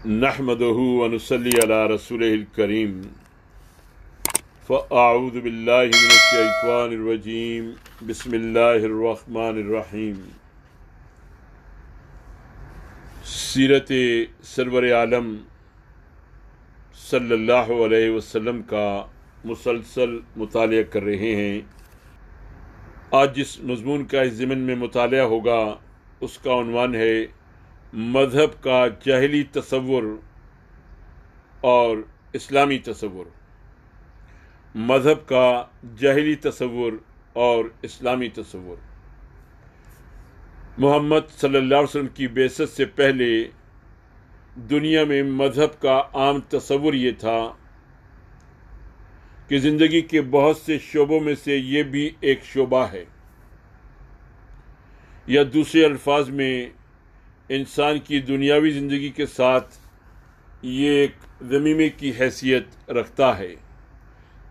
نحمده ونصلي على رسوله الكريم فأعوذ بالله من الشيطان الرجيم بسم الله الرحمن الرحیم۔ سیرت سرور عالم صلی اللہ علیہ وسلم کا مسلسل مطالعہ کر رہے ہیں۔ آج جس مضمون کا اس ضمن میں مطالعہ ہوگا اس کا عنوان ہے مذہب کا جاہلی تصور اور اسلامی تصور۔ مذہب کا جاہلی تصور اور اسلامی تصور۔ محمد صلی اللہ علیہ وسلم کی بعثت سے پہلے دنیا میں مذہب کا عام تصور یہ تھا کہ زندگی کے بہت سے شعبوں میں سے یہ بھی ایک شعبہ ہے، یا دوسرے الفاظ میں انسان کی دنیاوی زندگی کے ساتھ یہ ایک ضمیمے کی حیثیت رکھتا ہے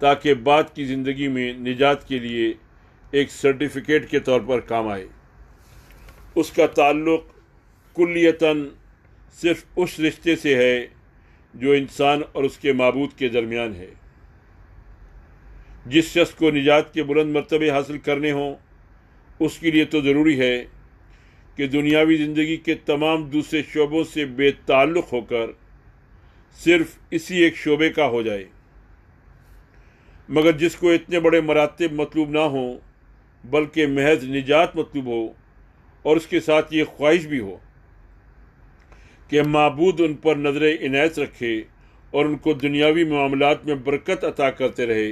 تاکہ بعد کی زندگی میں نجات کے لیے ایک سرٹیفکیٹ کے طور پر کام آئے۔ اس کا تعلق کلیتاً صرف اس رشتے سے ہے جو انسان اور اس کے معبود کے درمیان ہے۔ جس شخص کو نجات کے بلند مرتبے حاصل کرنے ہوں اس کے لیے تو ضروری ہے کہ دنیاوی زندگی کے تمام دوسرے شعبوں سے بے تعلق ہو کر صرف اسی ایک شعبے کا ہو جائے، مگر جس کو اتنے بڑے مراتب مطلوب نہ ہوں بلکہ محض نجات مطلوب ہو اور اس کے ساتھ یہ خواہش بھی ہو کہ معبود ان پر نظر عنایت رکھے اور ان کو دنیاوی معاملات میں برکت عطا کرتے رہے،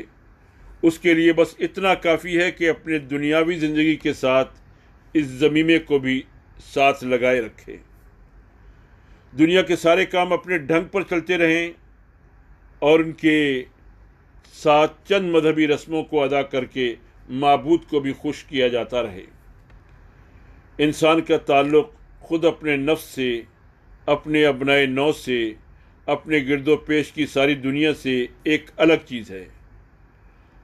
اس کے لیے بس اتنا کافی ہے کہ اپنے دنیاوی زندگی کے ساتھ اس ضمیمے کو بھی ساتھ لگائے رکھے۔ دنیا کے سارے کام اپنے ڈھنگ پر چلتے رہیں اور ان کے ساتھ چند مذہبی رسموں کو ادا کر کے معبود کو بھی خوش کیا جاتا رہے۔ انسان کا تعلق خود اپنے نفس سے، اپنے ابنائے نو سے، اپنے گرد و پیش کی ساری دنیا سے ایک الگ چیز ہے،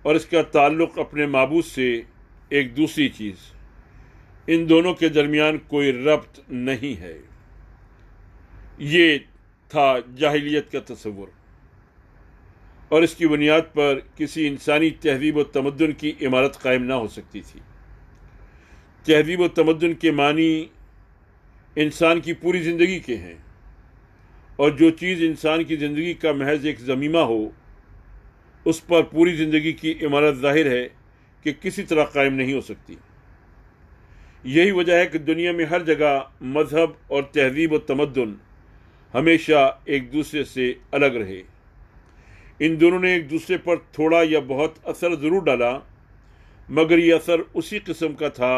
اور اس کا تعلق اپنے معبود سے ایک دوسری چیز۔ ان دونوں کے درمیان کوئی ربط نہیں ہے۔ یہ تھا جاہلیت کا تصور، اور اس کی بنیاد پر کسی انسانی تہذیب و تمدن کی عمارت قائم نہ ہو سکتی تھی۔ تہذیب و تمدن کے معنی انسان کی پوری زندگی کے ہیں، اور جو چیز انسان کی زندگی کا محض ایک ضمیمہ ہو اس پر پوری زندگی کی عمارت ظاہر ہے کہ کسی طرح قائم نہیں ہو سکتی۔ یہی وجہ ہے کہ دنیا میں ہر جگہ مذہب اور تہذیب و تمدن ہمیشہ ایک دوسرے سے الگ رہے۔ ان دونوں نے ایک دوسرے پر تھوڑا یا بہت اثر ضرور ڈالا، مگر یہ اثر اسی قسم کا تھا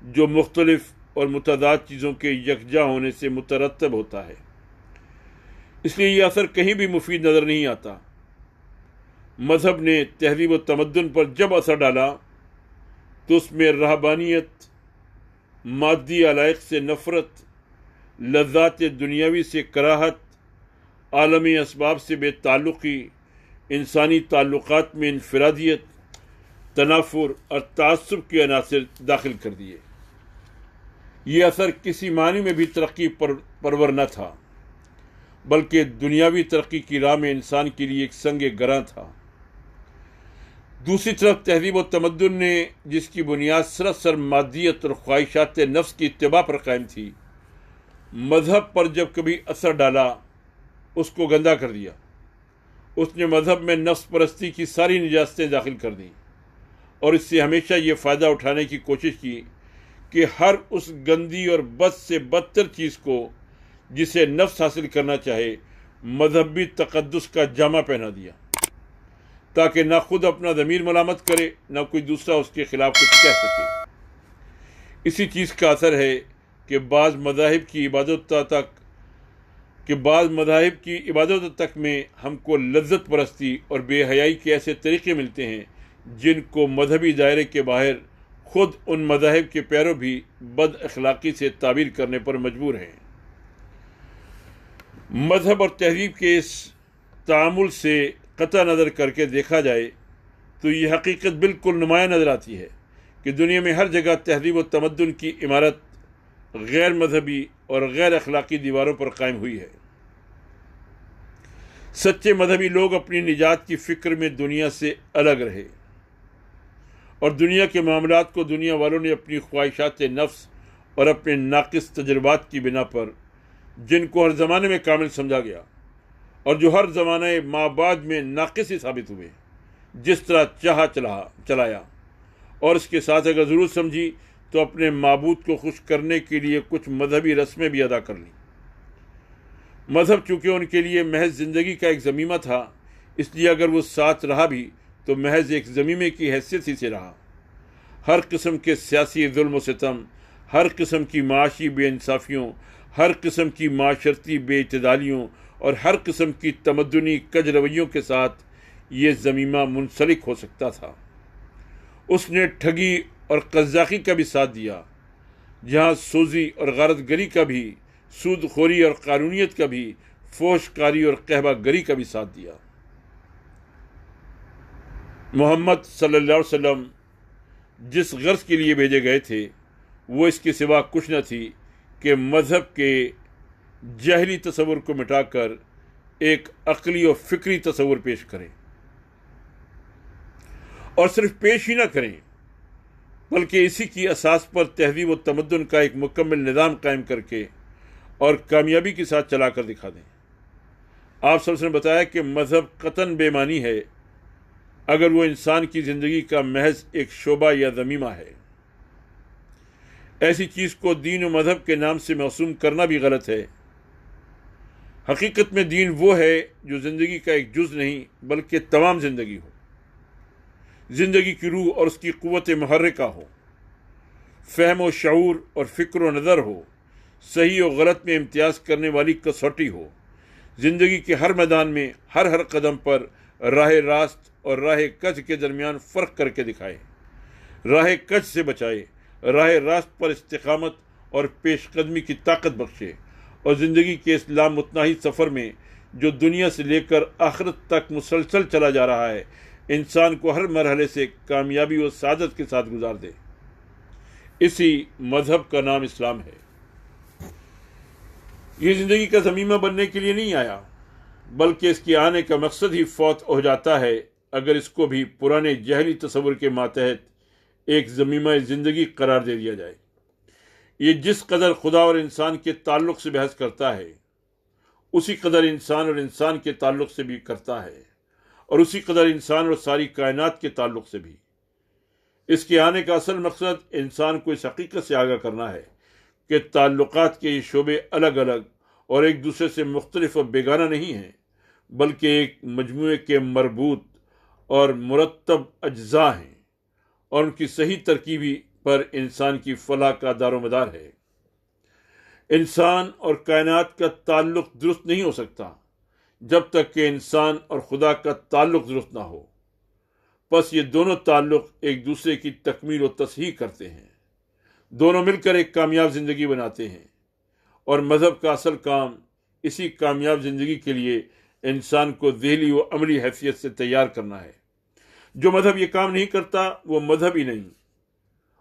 جو مختلف اور متضاد چیزوں کے یکجا ہونے سے مترتب ہوتا ہے۔ اس لیے یہ اثر کہیں بھی مفید نظر نہیں آتا۔ مذہب نے تہذیب و تمدن پر جب اثر ڈالا تو اس میں رہبانیت، مادی علائق سے نفرت، لذات دنیاوی سے کراہت، عالمی اسباب سے بے تعلقی، انسانی تعلقات میں انفرادیت، تنافر اور تعصب کے عناصر داخل کر دیے۔ یہ اثر کسی معنی میں بھی ترقی پرور نہ تھا، بلکہ دنیاوی ترقی کی راہ میں انسان کے لیے ایک سنگ گراں تھا۔ دوسری طرف تہذیب و تمدن نے، جس کی بنیاد سراسر مادیت اور خواہشات نفس کی اتباع پر قائم تھی، مذہب پر جب کبھی اثر ڈالا اس کو گندا کر دیا۔ اس نے مذہب میں نفس پرستی کی ساری نجاستیں داخل کر دیں، اور اس سے ہمیشہ یہ فائدہ اٹھانے کی کوشش کی کہ ہر اس گندی اور بد سے بدتر چیز کو جسے نفس حاصل کرنا چاہے مذہبی تقدس کا جامہ پہنا دیا، تاکہ نہ خود اپنا ضمیر ملامت کرے نہ کوئی دوسرا اس کے خلاف کچھ کہہ سکے۔ اسی چیز کا اثر ہے کہ بعض مذاہب کی عبادتوں تک میں ہم کو لذت پرستی اور بے حیائی کے ایسے طریقے ملتے ہیں جن کو مذہبی دائرے کے باہر خود ان مذاہب کے پیرو بھی بد اخلاقی سے تعبیر کرنے پر مجبور ہیں۔ مذہب اور تہذیب کے اس تعامل سے قطع نظر کر کے دیکھا جائے تو یہ حقیقت بالکل نمایاں نظر آتی ہے کہ دنیا میں ہر جگہ تہذیب و تمدن کی عمارت غیر مذہبی اور غیر اخلاقی دیواروں پر قائم ہوئی ہے۔ سچے مذہبی لوگ اپنی نجات کی فکر میں دنیا سے الگ رہے اور دنیا کے معاملات کو دنیا والوں نے اپنی خواہشات نفس اور اپنے ناقص تجربات کی بنا پر، جن کو ہر زمانے میں کامل سمجھا گیا اور جو ہر زمانہ ما بعد میں ناقص ہی ثابت ہوئے، جس طرح چاہا چلایا، اور اس کے ساتھ اگر ضرورت سمجھی تو اپنے معبود کو خوش کرنے کے لیے کچھ مذہبی رسمیں بھی ادا کر لیں۔ مذہب چونکہ ان کے لیے محض زندگی کا ایک ضمیمہ تھا، اس لیے اگر وہ ساتھ رہا بھی تو محض ایک ضمیمے کی حیثیت ہی سے رہا۔ ہر قسم کے سیاسی ظلم و ستم، ہر قسم کی معاشی بے انصافیوں، ہر قسم کی معاشرتی بے اعتدالیوں اور ہر قسم کی تمدنی کج رویوں کے ساتھ یہ ضمیمہ منسلک ہو سکتا تھا۔ اس نے ٹھگی اور قزاقی کا بھی ساتھ دیا، جہاں سوزی اور غارت گری کا بھی، سود خوری اور قانونیت کا بھی، فحش کاری اور قہبہ گری کا بھی ساتھ دیا۔ محمد صلی اللہ علیہ وسلم جس غرض کے لیے بھیجے گئے تھے وہ اس کے سوا کچھ نہ تھی کہ مذہب کے جاہلی تصور کو مٹا کر ایک عقلی اور فکری تصور پیش کریں، اور صرف پیش ہی نہ کریں بلکہ اسی کی اساس پر تہذیب و تمدن کا ایک مکمل نظام قائم کر کے اور کامیابی کے ساتھ چلا کر دکھا دیں۔ آپ صلی اللہ علیہ وسلم نے بتایا کہ مذہب قطعاً بے معنی ہے اگر وہ انسان کی زندگی کا محض ایک شعبہ یا ضمیمہ ہے۔ ایسی چیز کو دین و مذہب کے نام سے موسوم کرنا بھی غلط ہے۔ حقیقت میں دین وہ ہے جو زندگی کا ایک جز نہیں بلکہ تمام زندگی ہو، زندگی کی روح اور اس کی قوت محرکہ ہو، فہم و شعور اور فکر و نظر ہو، صحیح و غلط میں امتیاز کرنے والی کسوٹی ہو، زندگی کے ہر میدان میں ہر قدم پر راہ راست اور راہ کج کے درمیان فرق کر کے دکھائے، راہ کج سے بچائے، راہ راست پر استقامت اور پیش قدمی کی طاقت بخشے، اور زندگی کے اس لامتناہی سفر میں جو دنیا سے لے کر آخرت تک مسلسل چلا جا رہا ہے، انسان کو ہر مرحلے سے کامیابی و سعادت کے ساتھ گزار دے۔ اسی مذہب کا نام اسلام ہے۔ یہ زندگی کا ضمیمہ بننے کے لیے نہیں آیا، بلکہ اس کے آنے کا مقصد ہی فوت ہو جاتا ہے اگر اس کو بھی پرانے جہلی تصور کے ماتحت ایک ضمیمہ زندگی قرار دے دیا جائے۔ یہ جس قدر خدا اور انسان کے تعلق سے بحث کرتا ہے، اسی قدر انسان اور انسان کے تعلق سے بھی کرتا ہے، اور اسی قدر انسان اور ساری کائنات کے تعلق سے بھی۔ اس کے آنے کا اصل مقصد انسان کو اس حقیقت سے آگاہ کرنا ہے کہ تعلقات کے یہ شعبے الگ الگ اور ایک دوسرے سے مختلف اور بیگانہ نہیں ہیں، بلکہ ایک مجموعے کے مربوط اور مرتب اجزاء ہیں، اور ان کی صحیح ترکیبی پر انسان کی فلاح کا دار و مدار ہے۔ انسان اور کائنات کا تعلق درست نہیں ہو سکتا جب تک کہ انسان اور خدا کا تعلق درست نہ ہو۔ پس یہ دونوں تعلق ایک دوسرے کی تکمیل و تصحیح کرتے ہیں، دونوں مل کر ایک کامیاب زندگی بناتے ہیں، اور مذہب کا اصل کام اسی کامیاب زندگی کے لیے انسان کو ذہنی و عملی حیثیت سے تیار کرنا ہے۔ جو مذہب یہ کام نہیں کرتا وہ مذہب ہی نہیں،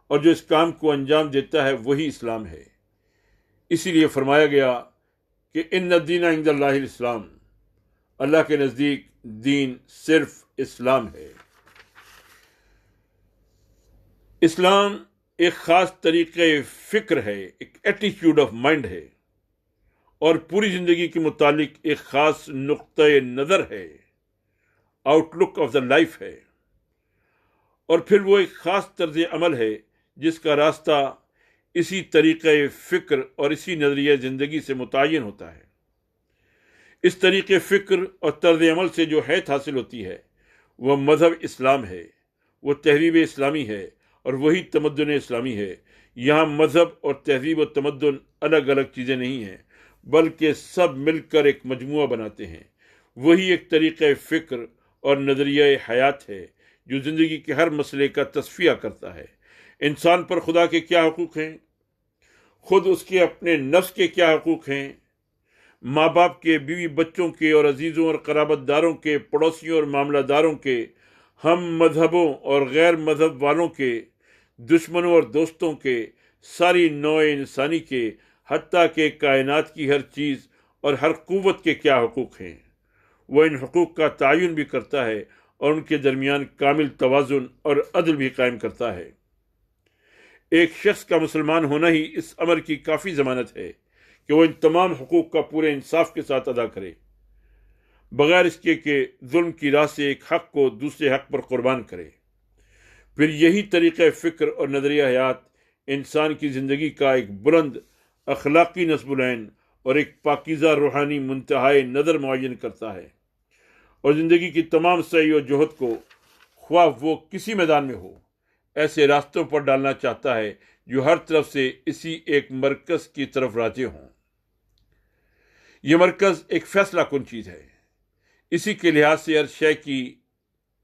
اور جو اس کام کو انجام دیتا ہے وہی اسلام ہے۔ اسی لیے فرمایا گیا کہ ان الدین عند اللہ الاسلام، اللہ کے نزدیک دین صرف اسلام ہے۔ اسلام ایک خاص طریقہ فکر ہے، ایک ایٹیٹیوڈ آف مائنڈ ہے، اور پوری زندگی کے متعلق ایک خاص نقطۂ نظر ہے، outlook of the life ہے، اور پھر وہ ایک خاص طرز عمل ہے جس کا راستہ اسی طریقہ فکر اور اسی نظریہ زندگی سے متعین ہوتا ہے۔ اس طریقے فکر اور طرز عمل سے جو حیثیت حاصل ہوتی ہے وہ مذہب اسلام ہے، وہ تہذیب اسلامی ہے، اور وہی تمدن اسلامی ہے۔ یہاں مذہب اور تہذیب و تمدن الگ الگ چیزیں نہیں ہیں، بلکہ سب مل کر ایک مجموعہ بناتے ہیں۔ وہی ایک طریقہ فکر اور نظریہ حیات ہے جو زندگی کے ہر مسئلے کا تصفیہ کرتا ہے۔ انسان پر خدا کے کیا حقوق ہیں، خود اس کے اپنے نفس کے کیا حقوق ہیں، ماں باپ کے، بیوی بچوں کے اور عزیزوں اور قرابت داروں کے، پڑوسیوں اور معاملہ داروں کے، ہم مذہبوں اور غیر مذہب والوں کے، دشمنوں اور دوستوں کے، ساری نوع انسانی کے، حتیٰ کہ کائنات کی ہر چیز اور ہر قوت کے کیا حقوق ہیں۔ وہ ان حقوق کا تعین بھی کرتا ہے اور ان کے درمیان کامل توازن اور عدل بھی قائم کرتا ہے۔ ایک شخص کا مسلمان ہونا ہی اس امر کی کافی ضمانت ہے کہ وہ ان تمام حقوق کا پورے انصاف کے ساتھ ادا کرے، بغیر اس کے کہ ظلم کی راہ سے ایک حق کو دوسرے حق پر قربان کرے۔ پھر یہی طریقہ فکر اور نظریہ حیات انسان کی زندگی کا ایک بلند اخلاقی نصب العین اور ایک پاکیزہ روحانی منتہائے نظر معین کرتا ہے، اور زندگی کی تمام سعی و جہد کو، خواہ وہ کسی میدان میں ہو، ایسے راستوں پر ڈالنا چاہتا ہے جو ہر طرف سے اسی ایک مرکز کی طرف راجع ہوں۔ یہ مرکز ایک فیصلہ کن چیز ہے، اسی کے لحاظ سے ہر شے کی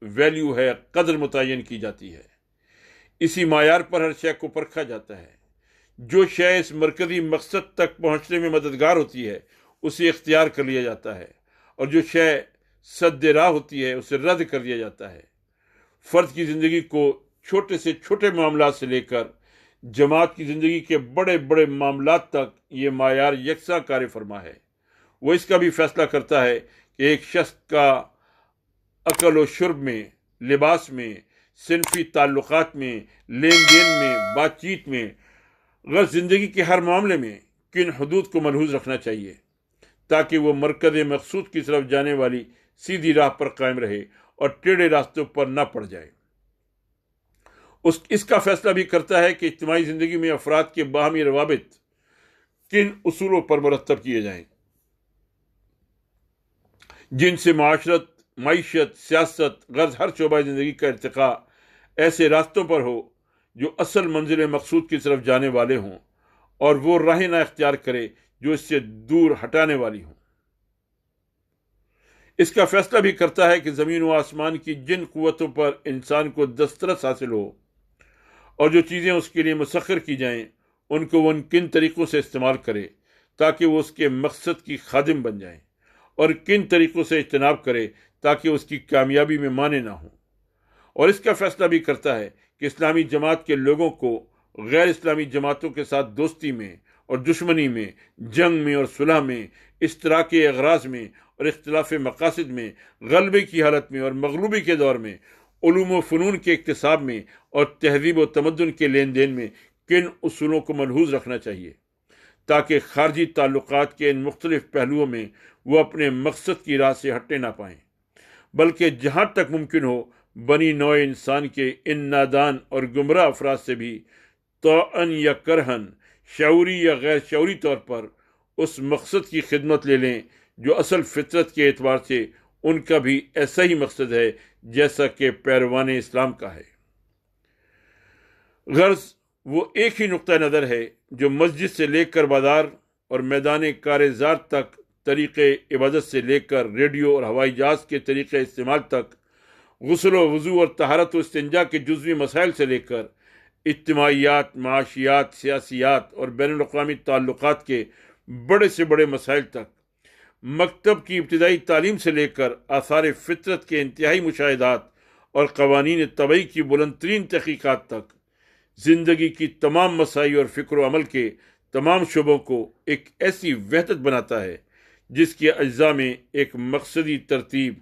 ویلیو ہے، قدر متعین کی جاتی ہے، اسی معیار پر ہر شے کو پرکھا جاتا ہے۔ جو شے اس مرکزی مقصد تک پہنچنے میں مددگار ہوتی ہے اسے اختیار کر لیا جاتا ہے، اور جو شے سد راہ ہوتی ہے اسے رد کر دیا جاتا ہے۔ فرد کی زندگی کو چھوٹے سے چھوٹے معاملات سے لے کر جماعت کی زندگی کے بڑے بڑے معاملات تک یہ معیار یکساں کار فرما ہے۔ وہ اس کا بھی فیصلہ کرتا ہے کہ ایک شخص کا اکل و شرب میں، لباس میں، صنفی تعلقات میں، لین دین میں، بات چیت میں، غیر زندگی کے ہر معاملے میں کن حدود کو ملحوظ رکھنا چاہیے تاکہ وہ مرکز مقصود کی طرف جانے والی سیدھی راہ پر قائم رہے اور ٹیڑھے راستوں پر نہ پڑ جائے۔ اس کا فیصلہ بھی کرتا ہے کہ اجتماعی زندگی میں افراد کے باہمی روابط کن اصولوں پر مرتب کیے جائیں، جن سے معاشرت، معیشت، سیاست، غرض ہر شعبہ زندگی کا ارتقاء ایسے راستوں پر ہو جو اصل منزل مقصود کی طرف جانے والے ہوں، اور وہ راہیں نہ اختیار کرے جو اس سے دور ہٹانے والی ہوں۔ اس کا فیصلہ بھی کرتا ہے کہ زمین و آسمان کی جن قوتوں پر انسان کو دسترس حاصل ہو اور جو چیزیں اس کے لیے مسخر کی جائیں، ان کو وہ کن طریقوں سے استعمال کرے تاکہ وہ اس کے مقصد کی خادم بن جائیں، اور کن طریقوں سے اجتناب کرے تاکہ اس کی کامیابی میں مانع نہ ہوں۔ اور اس کا فیصلہ بھی کرتا ہے کہ اسلامی جماعت کے لوگوں کو غیر اسلامی جماعتوں کے ساتھ دوستی میں اور دشمنی میں، جنگ میں اور صلح میں، اشتراکی اغراض میں اور اختلاف مقاصد میں، غلبے کی حالت میں اور مغلوبی کے دور میں، علوم و فنون کے اکتساب میں اور تہذیب و تمدن کے لین دین میں کن اصولوں کو ملحوظ رکھنا چاہیے تاکہ خارجی تعلقات کے ان مختلف پہلوؤں میں وہ اپنے مقصد کی راہ سے ہٹنے نہ پائیں، بلکہ جہاں تک ممکن ہو بنی نوع انسان کے ان نادان اور گمراہ افراد سے بھی طوعاً یا کرہن، شعوری یا غیر شعوری طور پر اس مقصد کی خدمت لے لیں جو اصل فطرت کے اعتبار سے ان کا بھی ایسا ہی مقصد ہے جیسا کہ پیروان اسلام کا ہے۔ غرض وہ ایک ہی نقطہ نظر ہے جو مسجد سے لے کر بازار اور میدان کارزار تک، طریقے عبادت سے لے کر ریڈیو اور ہوائی جہاز کے طریقے استعمال تک، غسل و وضو اور طہارت و استنجا کے جزوی مسائل سے لے کر اجتماعیات، معاشیات، سیاسیات اور بین الاقوامی تعلقات کے بڑے سے بڑے مسائل تک، مکتب کی ابتدائی تعلیم سے لے کر آثار فطرت کے انتہائی مشاہدات اور قوانین طبعی کی بلند ترین تحقیقات تک، زندگی کی تمام مسائل اور فکر و عمل کے تمام شعبوں کو ایک ایسی وحدت بناتا ہے جس کے اجزاء میں ایک مقصدی ترتیب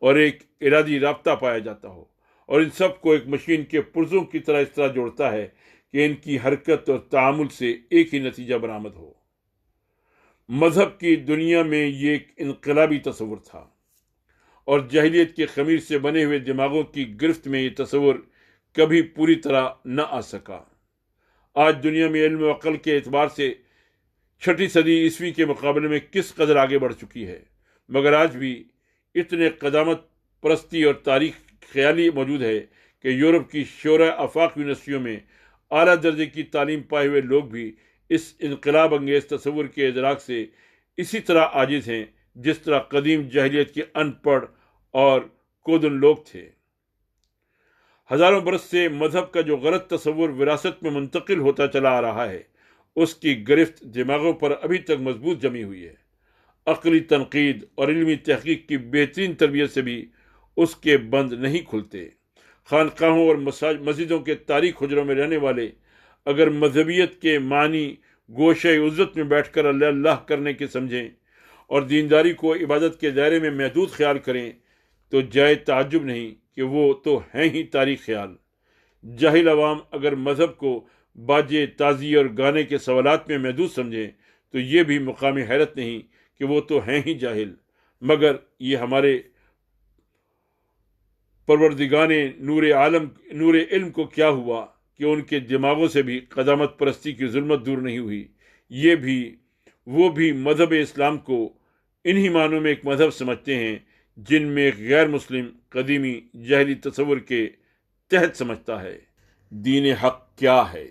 اور ایک ارادی رابطہ پایا جاتا ہو، اور ان سب کو ایک مشین کے پرزوں کی طرح اس طرح جوڑتا ہے کہ ان کی حرکت اور تعامل سے ایک ہی نتیجہ برآمد ہو۔ مذہب کی دنیا میں یہ ایک انقلابی تصور تھا، اور جاہلیت کے خمیر سے بنے ہوئے دماغوں کی گرفت میں یہ تصور کبھی پوری طرح نہ آ سکا۔ آج دنیا میں علم و عقل کے اعتبار سے 6 صدی عیسوی کے مقابلے میں کس قدر آگے بڑھ چکی ہے، مگر آج بھی اتنے قدامت پرستی اور تاریخ خیالی موجود ہے کہ یورپ کی شورۂ آفاق یونیورسٹیوں میں اعلیٰ درجے کی تعلیم پائے ہوئے لوگ بھی اس انقلاب انگیز تصور کے ادراک سے اسی طرح عاجز ہیں جس طرح قدیم جاہلیت کے ان پڑھ اور کودن لوگ تھے۔ ہزاروں برس سے مذہب کا جو غلط تصور وراثت میں منتقل ہوتا چلا آ رہا ہے، اس کی گرفت دماغوں پر ابھی تک مضبوط جمی ہوئی ہے۔ عقلی تنقید اور علمی تحقیق کی بہترین تربیت سے بھی اس کے بند نہیں کھلتے۔ خانقاہوں اور مسجدوں کے تاریک حجروں میں رہنے والے اگر مذہبیت کے معنی گوشہ عزت میں بیٹھ کر اللہ اللہ کرنے کے سمجھیں اور دینداری کو عبادت کے دائرے میں محدود خیال کریں تو جائے تعجب نہیں کہ وہ تو ہیں ہی تاریخ خیال۔ جاہل عوام اگر مذہب کو باجے تازی اور گانے کے سوالات میں محدود سمجھیں تو یہ بھی مقام حیرت نہیں کہ وہ تو ہیں ہی جاہل، مگر یہ ہمارے پروردگان نور علم کو کیا ہوا کہ ان کے دماغوں سے بھی قدامت پرستی کی ظلمت دور نہیں ہوئی۔ وہ بھی مذہب اسلام کو انہی معنوں میں ایک مذہب سمجھتے ہیں جن میں ایک غیر مسلم قدیمی جاہلی تصور کے تحت سمجھتا ہے۔ دین حق کیا ہے؟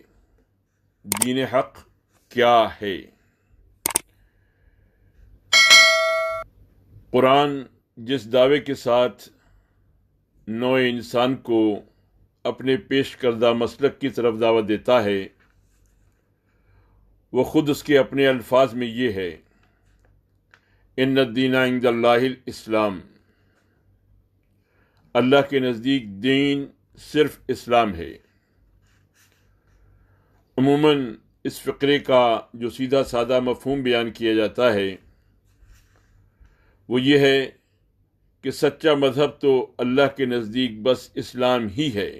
دین حق کیا ہے؟ قرآن جس دعوے کے ساتھ نوع انسان کو اپنے پیش کردہ مسلک کی طرف دعوت دیتا ہے، وہ خود اس کے اپنے الفاظ میں یہ ہے: ان الدین عند اللہ الاسلام، اللہ کے نزدیک دین صرف اسلام ہے۔ عموماً اس فقرے کا جو سیدھا سادہ مفہوم بیان کیا جاتا ہے وہ یہ ہے کہ سچا مذہب تو اللہ کے نزدیک بس اسلام ہی ہے،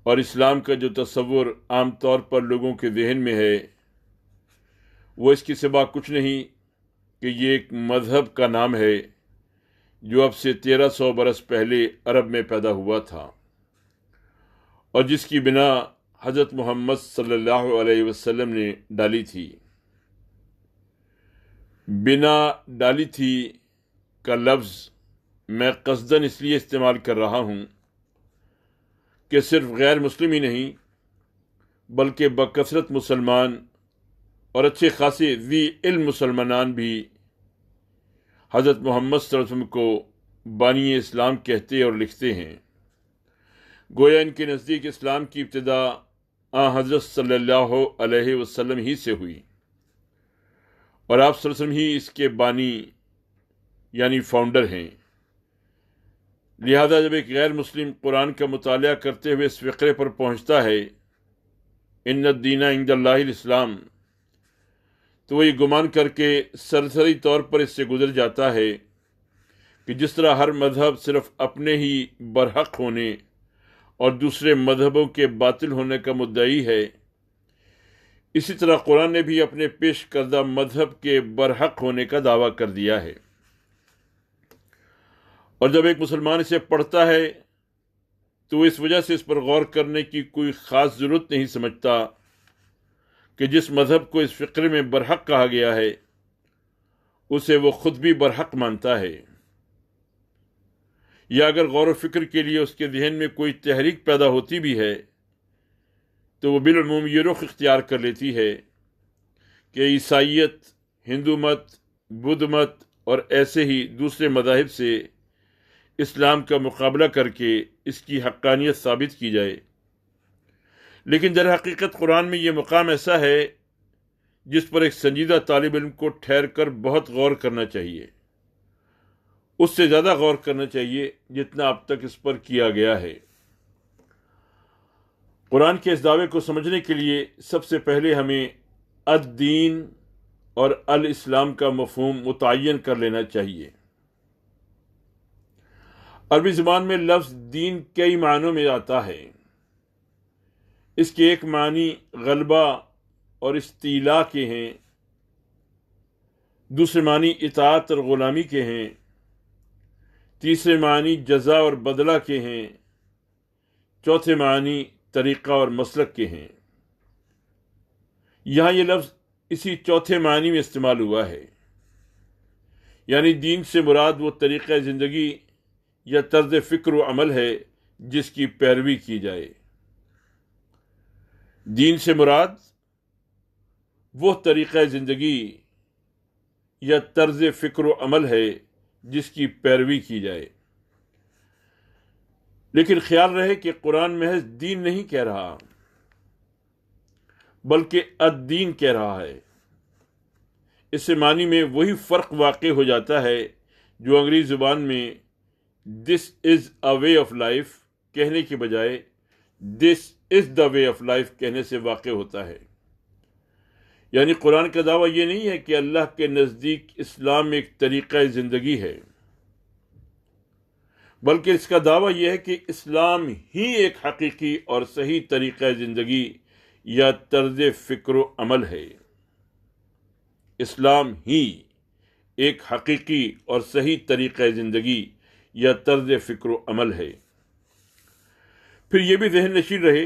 اور اسلام کا جو تصور عام طور پر لوگوں کے ذہن میں ہے وہ اس کے سوا کچھ نہیں کہ یہ ایک مذہب کا نام ہے جو اب سے 1300 برس پہلے عرب میں پیدا ہوا تھا، اور جس کی بنا حضرت محمد صلی اللہ علیہ وسلم نے ڈالی تھی۔ بنا ڈالی تھی کا لفظ میں قصداً اس لیے استعمال کر رہا ہوں کہ صرف غیر مسلم ہی نہیں بلکہ بکثرت مسلمان اور اچھے خاصے ذی علم مسلمانان بھی حضرت محمد صلی اللہ علیہ وسلم کو بانی اسلام کہتے اور لکھتے ہیں۔ گویا ان کے نزدیک اسلام کی ابتدا حضرت صلی اللہ علیہ وسلم ہی سے ہوئی، اور آپ صلی اللہ علیہ وسلم ہی اس کے بانی یعنی فاؤنڈر ہیں۔ لہذا جب ایک غیر مسلم قرآن کا مطالعہ کرتے ہوئے اس فقرے پر پہنچتا ہے ان الدین عند اللہ الاسلام، تو وہ یہ گمان کر کے سرسری طور پر اس سے گزر جاتا ہے کہ جس طرح ہر مذہب صرف اپنے ہی برحق ہونے اور دوسرے مذہبوں کے باطل ہونے کا مدعی ہے، اسی طرح قرآن نے بھی اپنے پیش کردہ مذہب کے برحق ہونے کا دعویٰ کر دیا ہے۔ اور جب ایک مسلمان اسے پڑھتا ہے تو وہ اس وجہ سے اس پر غور کرنے کی کوئی خاص ضرورت نہیں سمجھتا کہ جس مذہب کو اس فقرے میں برحق کہا گیا ہے اسے وہ خود بھی برحق مانتا ہے، یا اگر غور و فکر کے لیے اس کے ذہن میں کوئی تحریک پیدا ہوتی بھی ہے تو وہ بالعموم یہ رخ اختیار کر لیتی ہے کہ عیسائیت، ہندو مت، بدھ مت اور ایسے ہی دوسرے مذاہب سے اسلام کا مقابلہ کر کے اس کی حقانیت ثابت کی جائے۔ لیکن در حقیقت قرآن میں یہ مقام ایسا ہے جس پر ایک سنجیدہ طالب علم کو ٹھہر کر بہت غور کرنا چاہیے، اس سے زیادہ غور کرنا چاہیے جتنا اب تک اس پر کیا گیا ہے۔ قرآن کے اس دعوے کو سمجھنے کے لیے سب سے پہلے ہمیں الدین اور الاسلام کا مفہوم متعین کر لینا چاہیے۔ عربی زبان میں لفظ دین کئی معنوں میں آتا ہے۔ اس کے ایک معنی غلبہ اور استیلاء کے ہیں، دوسرے معنی اطاعت اور غلامی کے ہیں، تیسرے معنی جزا اور بدلہ کے ہیں، چوتھے معنی طریقہ اور مسلک کے ہیں۔ یہاں یہ لفظ اسی چوتھے معنی میں استعمال ہوا ہے، یعنی دین سے مراد وہ طریقہ زندگی یا طرز فکر و عمل ہے جس کی پیروی کی جائے۔ دین سے مراد وہ طریقہ زندگی یا طرز فکر و عمل ہے جس کی پیروی کی جائے۔ لیکن خیال رہے کہ قرآن محض دین نہیں کہہ رہا بلکہ الدین کہہ رہا ہے۔ اس سے معنی میں وہی فرق واقع ہو جاتا ہے جو انگریزی زبان میں دس از اے وے آف لائف کہنے کے بجائے دس از دا وے آف لائف کہنے سے واقع ہوتا ہے۔ یعنی قرآن کا دعویٰ یہ نہیں ہے کہ اللہ کے نزدیک اسلام ایک طریقہ زندگی ہے، بلکہ اس کا دعویٰ یہ ہے کہ اسلام ہی ایک حقیقی اور صحیح طریقہ زندگی یا طرز فکر و عمل ہے۔ اسلام ہی ایک حقیقی اور صحیح طریقہ زندگی یا طرز فکر و عمل ہے۔ پھر یہ بھی ذہن نشین رہے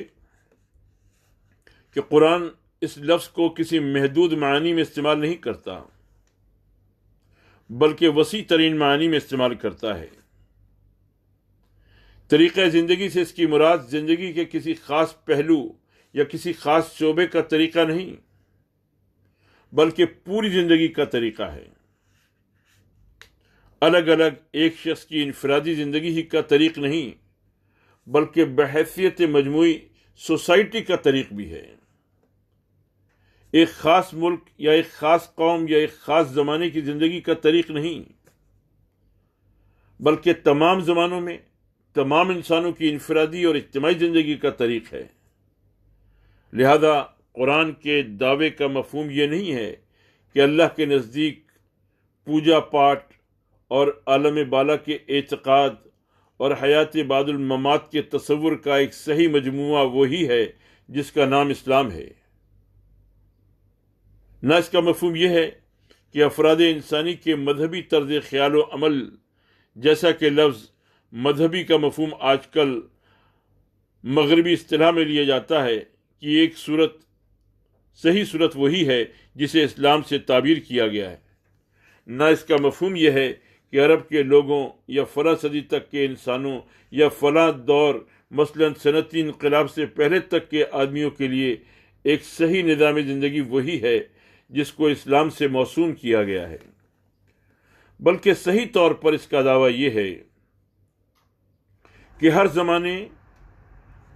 کہ قرآن اس لفظ کو کسی محدود معنی میں استعمال نہیں کرتا، بلکہ وسیع ترین معنی میں استعمال کرتا ہے۔ طریقہ زندگی سے اس کی مراد زندگی کے کسی خاص پہلو یا کسی خاص شعبے کا طریقہ نہیں، بلکہ پوری زندگی کا طریقہ ہے۔ الگ الگ ایک شخص کی انفرادی زندگی ہی کا طریق نہیں، بلکہ بحیثیت مجموعی سوسائٹی کا طریق بھی ہے۔ ایک خاص ملک یا ایک خاص قوم یا ایک خاص زمانے کی زندگی کا طریق نہیں، بلکہ تمام زمانوں میں تمام انسانوں کی انفرادی اور اجتماعی زندگی کا طریق ہے۔ لہذا قرآن کے دعوے کا مفہوم یہ نہیں ہے کہ اللہ کے نزدیک پوجا پاٹ اور عالم بالا کے اعتقاد اور حیات بعد الممات کے تصور کا ایک صحیح مجموعہ وہی ہے جس کا نام اسلام ہے۔ نہ اس کا مفہوم یہ ہے کہ افراد انسانی کے مذہبی طرز خیال و عمل، جیسا کہ لفظ مذہبی کا مفہوم آج کل مغربی اصطلاح میں لیا جاتا ہے، کہ ایک صحیح صورت وہی ہے جسے اسلام سے تعبیر کیا گیا ہے۔ نہ اس کا مفہوم یہ ہے کہ عرب کے لوگوں یا فلاں صدی تک کے انسانوں یا فلاں دور مثلاً صنعتی انقلاب سے پہلے تک کے آدمیوں کے لیے ایک صحیح نظام زندگی وہی ہے جس کو اسلام سے موسوم کیا گیا ہے، بلکہ صحیح طور پر اس کا دعویٰ یہ ہے کہ ہر زمانے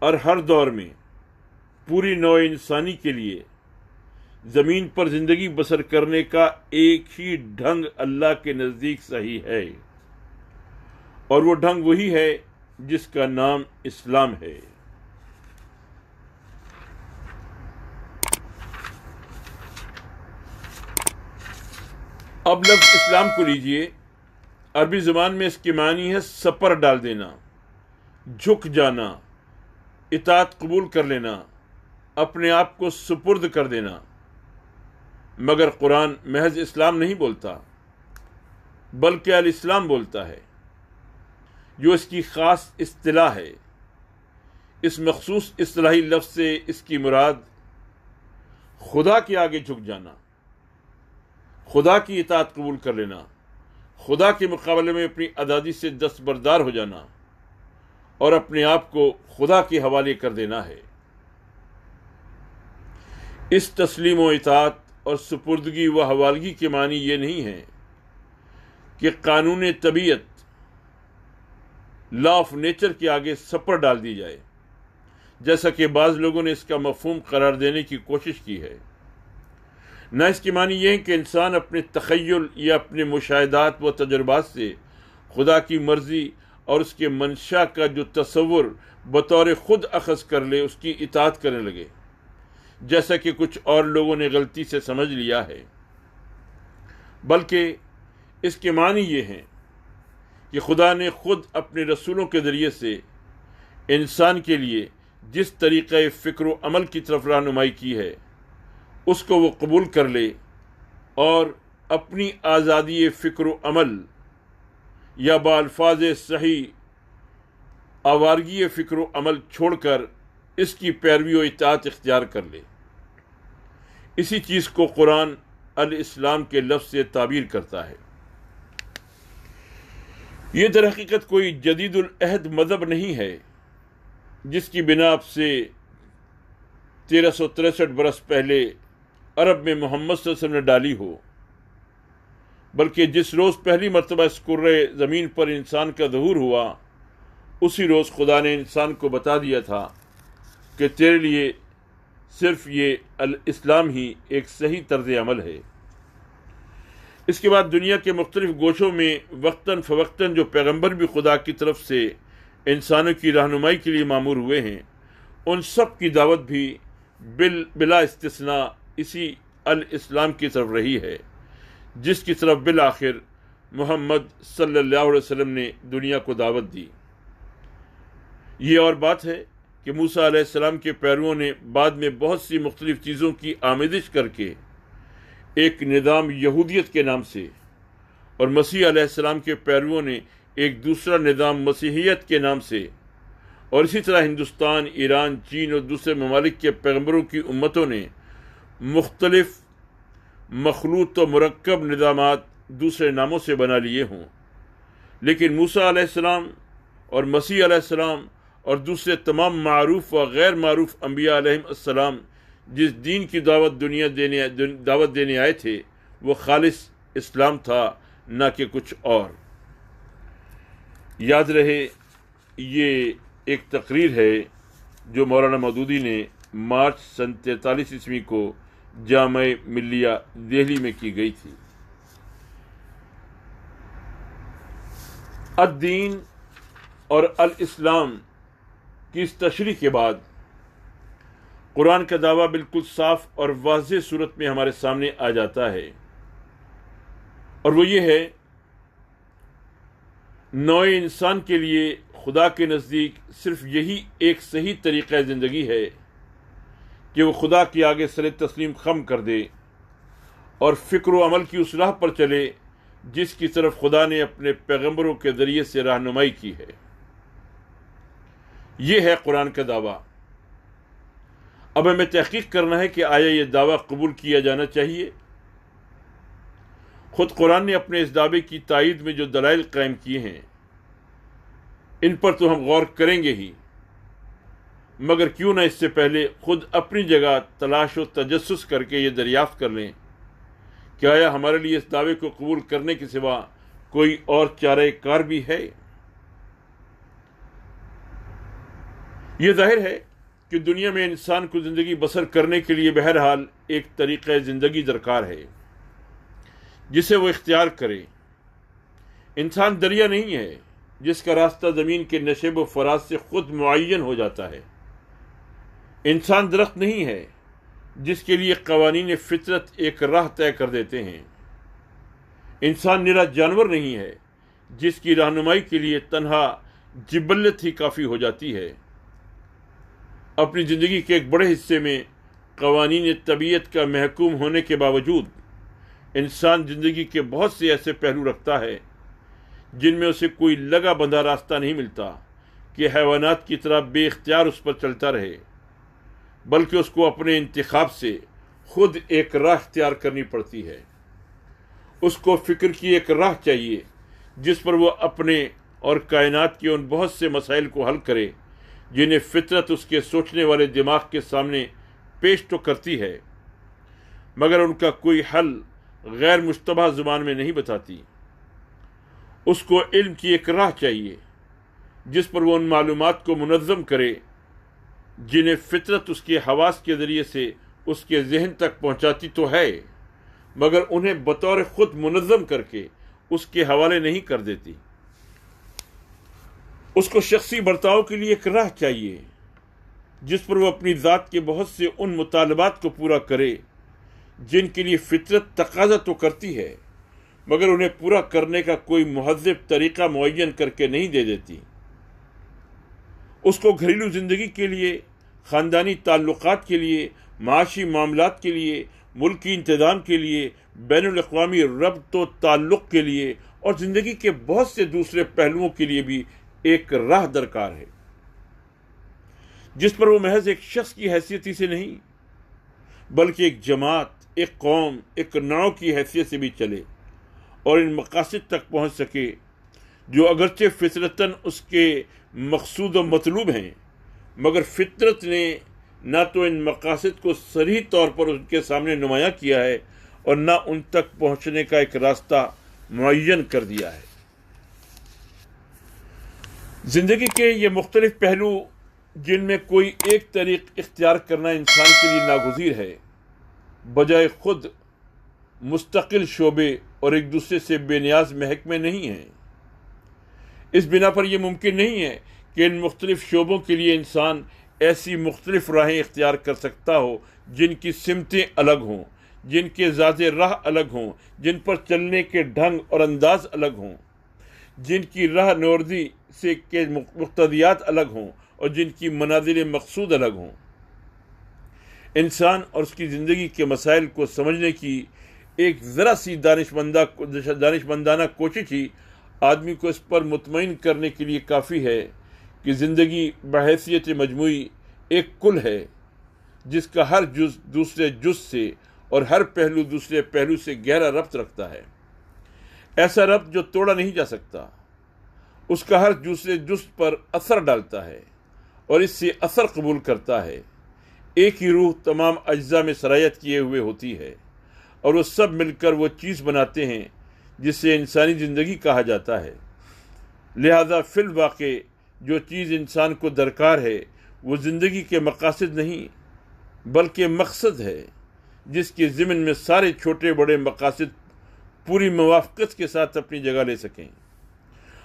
اور ہر دور میں پوری نوع انسانی کے لیے زمین پر زندگی بسر کرنے کا ایک ہی ڈھنگ اللہ کے نزدیک صحیح ہے، اور وہ ڈھنگ وہی ہے جس کا نام اسلام ہے۔ اب لفظ اسلام کو لیجئے، عربی زبان میں اس کی معنی ہے سپر ڈال دینا، جھک جانا، اطاعت قبول کر لینا، اپنے آپ کو سپرد کر دینا۔ مگر قرآن محض اسلام نہیں بولتا، بلکہ الاسلام بولتا ہے، جو اس کی خاص اصطلاح ہے۔ اس مخصوص اصطلاحی لفظ سے اس کی مراد خدا کے آگے جھک جانا، خدا کی اطاعت قبول کر لینا، خدا کے مقابلے میں اپنی آزادی سے دستبردار ہو جانا اور اپنے آپ کو خدا کے حوالے کر دینا ہے۔ اس تسلیم و اطاعت اور سپردگی و حوالگی کے معنی یہ نہیں ہے کہ قانون طبیعت، لا آف نیچر کے آگے سپر ڈال دی جائے، جیسا کہ بعض لوگوں نے اس کا مفہوم قرار دینے کی کوشش کی ہے۔ نہ اس کی معنی یہ ہے کہ انسان اپنے تخیل یا اپنے مشاہدات و تجربات سے خدا کی مرضی اور اس کے منشا کا جو تصور بطور خود اخذ کر لے اس کی اطاعت کرنے لگے، جیسا کہ کچھ اور لوگوں نے غلطی سے سمجھ لیا ہے، بلکہ اس کے معنی یہ ہیں کہ خدا نے خود اپنے رسولوں کے ذریعے سے انسان کے لیے جس طریقہ فکر و عمل کی طرف رہنمائی کی ہے اس کو وہ قبول کر لے اور اپنی آزادی فکر و عمل یا بالفاظ صحیح آوارگی فکر و عمل چھوڑ کر اس کی پیروی و اطاعت اختیار کر لے۔ اسی چیز کو قرآن الاسلام کے لفظ سے تعبیر کرتا ہے۔ یہ در حقیقت کوئی جدید العہد مذہب نہیں ہے جس کی بنا سے 1363 برس پہلے عرب میں محمد صلی اللہ علیہ وسلم نے ڈالی ہو، بلکہ جس روز پہلی مرتبہ اس کرۂ زمین پر انسان کا ظہور ہوا، اسی روز خدا نے انسان کو بتا دیا تھا کہ تیرے لیے صرف یہ الاسلام ہی ایک صحیح طرز عمل ہے۔ اس کے بعد دنیا کے مختلف گوشوں میں وقتاً فوقتاً جو پیغمبر بھی خدا کی طرف سے انسانوں کی رہنمائی کے لیے مامور ہوئے ہیں، ان سب کی دعوت بھی بلا استثناء اسی الاسلام کی طرف رہی ہے، جس کی طرف بالآخر محمد صلی اللہ علیہ وسلم نے دنیا کو دعوت دی۔ یہ اور بات ہے کہ موسیٰ علیہ السلام کے پیرووں نے بعد میں بہت سی مختلف چیزوں کی آمیزش کر کے ایک نظام یہودیت کے نام سے، اور مسیح علیہ السلام کے پیرووں نے ایک دوسرا نظام مسیحیت کے نام سے، اور اسی طرح ہندوستان، ایران، چین اور دوسرے ممالک کے پیغمبروں کی امتوں نے مختلف مخلوط و مرکب نظامات دوسرے ناموں سے بنا لیے ہوں، لیکن موسیٰ علیہ السلام اور مسیح علیہ السلام اور دوسرے تمام معروف و غیر معروف انبیاء علیہم السلام جس دین کی دعوت دینے آئے تھے وہ خالص اسلام تھا، نہ کہ کچھ اور۔ یاد رہے یہ ایک تقریر ہے جو مولانا مودودی نے مارچ سن 43 عیسوی کو جامع ملیہ دہلی میں کی گئی تھی۔ الدین اور الاسلام کی اس تشریح کے بعد قرآن کا دعویٰ بالکل صاف اور واضح صورت میں ہمارے سامنے آ جاتا ہے، اور وہ یہ ہے نوع انسان کے لیے خدا کے نزدیک صرف یہی ایک صحیح طریقہ زندگی ہے کہ وہ خدا کے آگے سر تسلیم خم کر دے اور فکر و عمل کی اس راہ پر چلے جس کی طرف خدا نے اپنے پیغمبروں کے ذریعے سے رہنمائی کی ہے۔ یہ ہے قرآن کا دعویٰ۔ اب ہمیں تحقیق کرنا ہے کہ آیا یہ دعویٰ قبول کیا جانا چاہیے؟ خود قرآن نے اپنے اس دعوے کی تائید میں جو دلائل قائم کیے ہیں ان پر تو ہم غور کریں گے ہی، مگر کیوں نہ اس سے پہلے خود اپنی جگہ تلاش و تجسس کر کے یہ دریافت کر لیں کہ آیا ہمارے لیے اس دعوے کو قبول کرنے کے سوا کوئی اور چارہ کار بھی ہے؟ یہ ظاہر ہے کہ دنیا میں انسان کو زندگی بسر کرنے کے لیے بہرحال ایک طریقہ زندگی درکار ہے جسے وہ اختیار کرے۔ انسان دریا نہیں ہے جس کا راستہ زمین کے نشیب و فراز سے خود معین ہو جاتا ہے۔ انسان درخت نہیں ہے جس کے لیے قوانین فطرت ایک راہ طے کر دیتے ہیں۔ انسان نرا جانور نہیں ہے جس کی رہنمائی کے لیے تنہا جبلت ہی کافی ہو جاتی ہے۔ اپنی زندگی کے ایک بڑے حصے میں قوانین طبیعت کا محکوم ہونے کے باوجود انسان زندگی کے بہت سے ایسے پہلو رکھتا ہے جن میں اسے کوئی لگا بندھا راستہ نہیں ملتا کہ حیوانات کی طرح بے اختیار اس پر چلتا رہے، بلکہ اس کو اپنے انتخاب سے خود ایک راہ اختیار کرنی پڑتی ہے۔ اس کو فکر کی ایک راہ چاہیے جس پر وہ اپنے اور کائنات کے ان بہت سے مسائل کو حل کرے جنہیں فطرت اس کے سوچنے والے دماغ کے سامنے پیش تو کرتی ہے، مگر ان کا کوئی حل غیر مشتبہ زبان میں نہیں بتاتی۔ اس کو علم کی ایک راہ چاہیے جس پر وہ ان معلومات کو منظم کرے جنہیں فطرت اس کے حواس کے ذریعے سے اس کے ذہن تک پہنچاتی تو ہے، مگر انہیں بطور خود منظم کر کے اس کے حوالے نہیں کر دیتی۔ اس کو شخصی برتاؤ کے لیے ایک راہ چاہیے جس پر وہ اپنی ذات کے بہت سے ان مطالبات کو پورا کرے جن کے لیے فطرت تقاضا تو کرتی ہے، مگر انہیں پورا کرنے کا کوئی مہذب طریقہ معین کر کے نہیں دے دیتی۔ اس کو گھریلو زندگی کے لیے، خاندانی تعلقات کے لیے، معاشی معاملات کے لیے، ملکی انتظام کے لیے، بین الاقوامی ربط و تعلق کے لیے اور زندگی کے بہت سے دوسرے پہلوؤں کے لیے بھی ایک راہ درکار ہے جس پر وہ محض ایک شخص کی حیثیتی سے نہیں بلکہ ایک جماعت، ایک قوم، ایک نوع کی حیثیت سے بھی چلے اور ان مقاصد تک پہنچ سکے جو اگرچہ فطرتاً اس کے مقصود و مطلوب ہیں، مگر فطرت نے نہ تو ان مقاصد کو صریح طور پر ان کے سامنے نمایاں کیا ہے اور نہ ان تک پہنچنے کا ایک راستہ معین کر دیا ہے۔ زندگی کے یہ مختلف پہلو جن میں کوئی ایک طریق اختیار کرنا انسان کے لیے ناگزیر ہے، بجائے خود مستقل شعبے اور ایک دوسرے سے بے نیاز محکمے نہیں ہیں۔ اس بنا پر یہ ممکن نہیں ہے کہ ان مختلف شعبوں کے لیے انسان ایسی مختلف راہیں اختیار کر سکتا ہو جن کی سمتیں الگ ہوں، جن کے ذات راہ الگ ہوں، جن پر چلنے کے ڈھنگ اور انداز الگ ہوں، جن کی راہ نوردی سے کے مقتضیات الگ ہوں اور جن کی منازل مقصود الگ ہوں۔ انسان اور اس کی زندگی کے مسائل کو سمجھنے کی ایک ذرا سی دانشمندانہ کوشش ہی آدمی کو اس پر مطمئن کرنے کے لیے کافی ہے کہ زندگی بحیثیت مجموعی ایک کل ہے، جس کا ہر جز دوسرے جز سے اور ہر پہلو دوسرے پہلو سے گہرا ربط رکھتا ہے، ایسا ربط جو توڑا نہیں جا سکتا۔ اس کا ہر دوسرے جز پر اثر ڈالتا ہے اور اس سے اثر قبول کرتا ہے۔ ایک ہی روح تمام اجزاء میں سرایت کیے ہوئے ہوتی ہے اور وہ سب مل کر وہ چیز بناتے ہیں جسے انسانی زندگی کہا جاتا ہے۔ لہذا فی الواقع جو چیز انسان کو درکار ہے وہ زندگی کے مقاصد نہیں بلکہ مقصد ہے، جس کے ضمن میں سارے چھوٹے بڑے مقاصد پوری موافقت کے ساتھ اپنی جگہ لے سکیں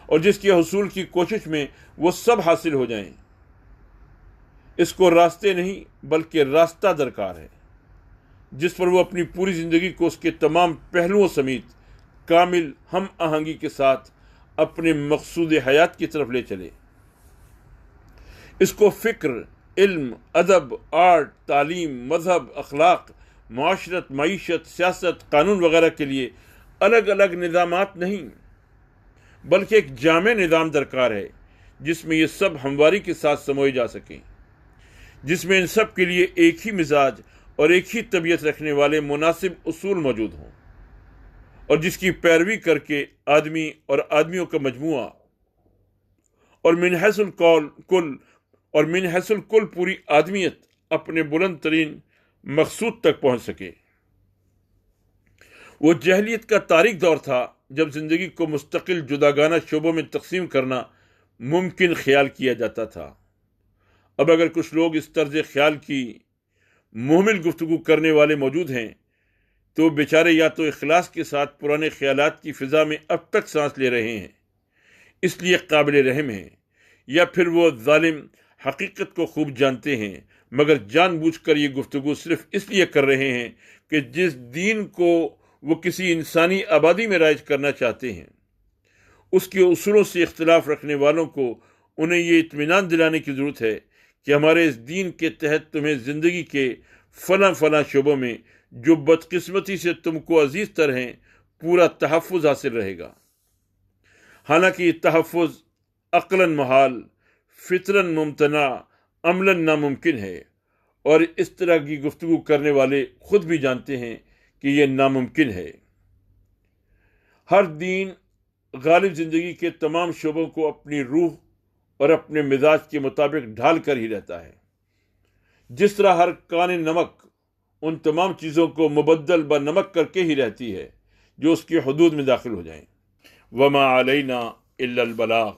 اور جس کے حصول کی کوشش میں وہ سب حاصل ہو جائیں۔ اس کو راستے نہیں بلکہ راستہ درکار ہے، جس پر وہ اپنی پوری زندگی کو اس کے تمام پہلوؤں سمیت کامل ہم آہنگی کے ساتھ اپنے مقصود حیات کی طرف لے چلے۔ اس کو فکر، علم، ادب، آرٹ، تعلیم، مذہب، اخلاق، معاشرت، معیشت، سیاست، قانون وغیرہ کے لیے الگ الگ نظامات نہیں بلکہ ایک جامع نظام درکار ہے جس میں یہ سب ہمواری کے ساتھ سموئے جا سکیں، جس میں ان سب کے لیے ایک ہی مزاج اور ایک ہی طبیعت رکھنے والے مناسب اصول موجود ہوں، اور جس کی پیروی کر کے آدمی اور آدمیوں کا مجموعہ اور من حیث الکل پوری آدمیت اپنے بلند ترین مقصود تک پہنچ سکے۔ وہ جہلیت کا تاریک دور تھا جب زندگی کو مستقل جداگانہ شعبوں میں تقسیم کرنا ممکن خیال کیا جاتا تھا۔ اب اگر کچھ لوگ اس طرز خیال کی محمل گفتگو کرنے والے موجود ہیں تو بیچارے یا تو اخلاص کے ساتھ پرانے خیالات کی فضا میں اب تک سانس لے رہے ہیں، اس لیے قابل رحم ہیں، یا پھر وہ ظالم حقیقت کو خوب جانتے ہیں مگر جان بوجھ کر یہ گفتگو صرف اس لیے کر رہے ہیں کہ جس دین کو وہ کسی انسانی آبادی میں رائج کرنا چاہتے ہیں اس کے اصولوں سے اختلاف رکھنے والوں کو انہیں یہ اطمینان دلانے کی ضرورت ہے کہ ہمارے اس دین کے تحت تمہیں زندگی کے فلاں شعبوں میں جو بدقسمتی سے تم کو عزیز تر ہیں پورا تحفظ حاصل رہے گا۔ حالانکہ یہ تحفظ عقلاً محال، فطراً ممتنع، عملاً ناممکن ہے، اور اس طرح کی گفتگو کرنے والے خود بھی جانتے ہیں کہ یہ ناممکن ہے۔ ہر دین غالب زندگی کے تمام شعبوں کو اپنی روح اور اپنے مزاج کے مطابق ڈھال کر ہی رہتا ہے، جس طرح ہر کان نمک ان تمام چیزوں کو مبدل بنمک کر کے ہی رہتی ہے جو اس کی حدود میں داخل ہو جائیں۔ وما علینا الا البلاغ۔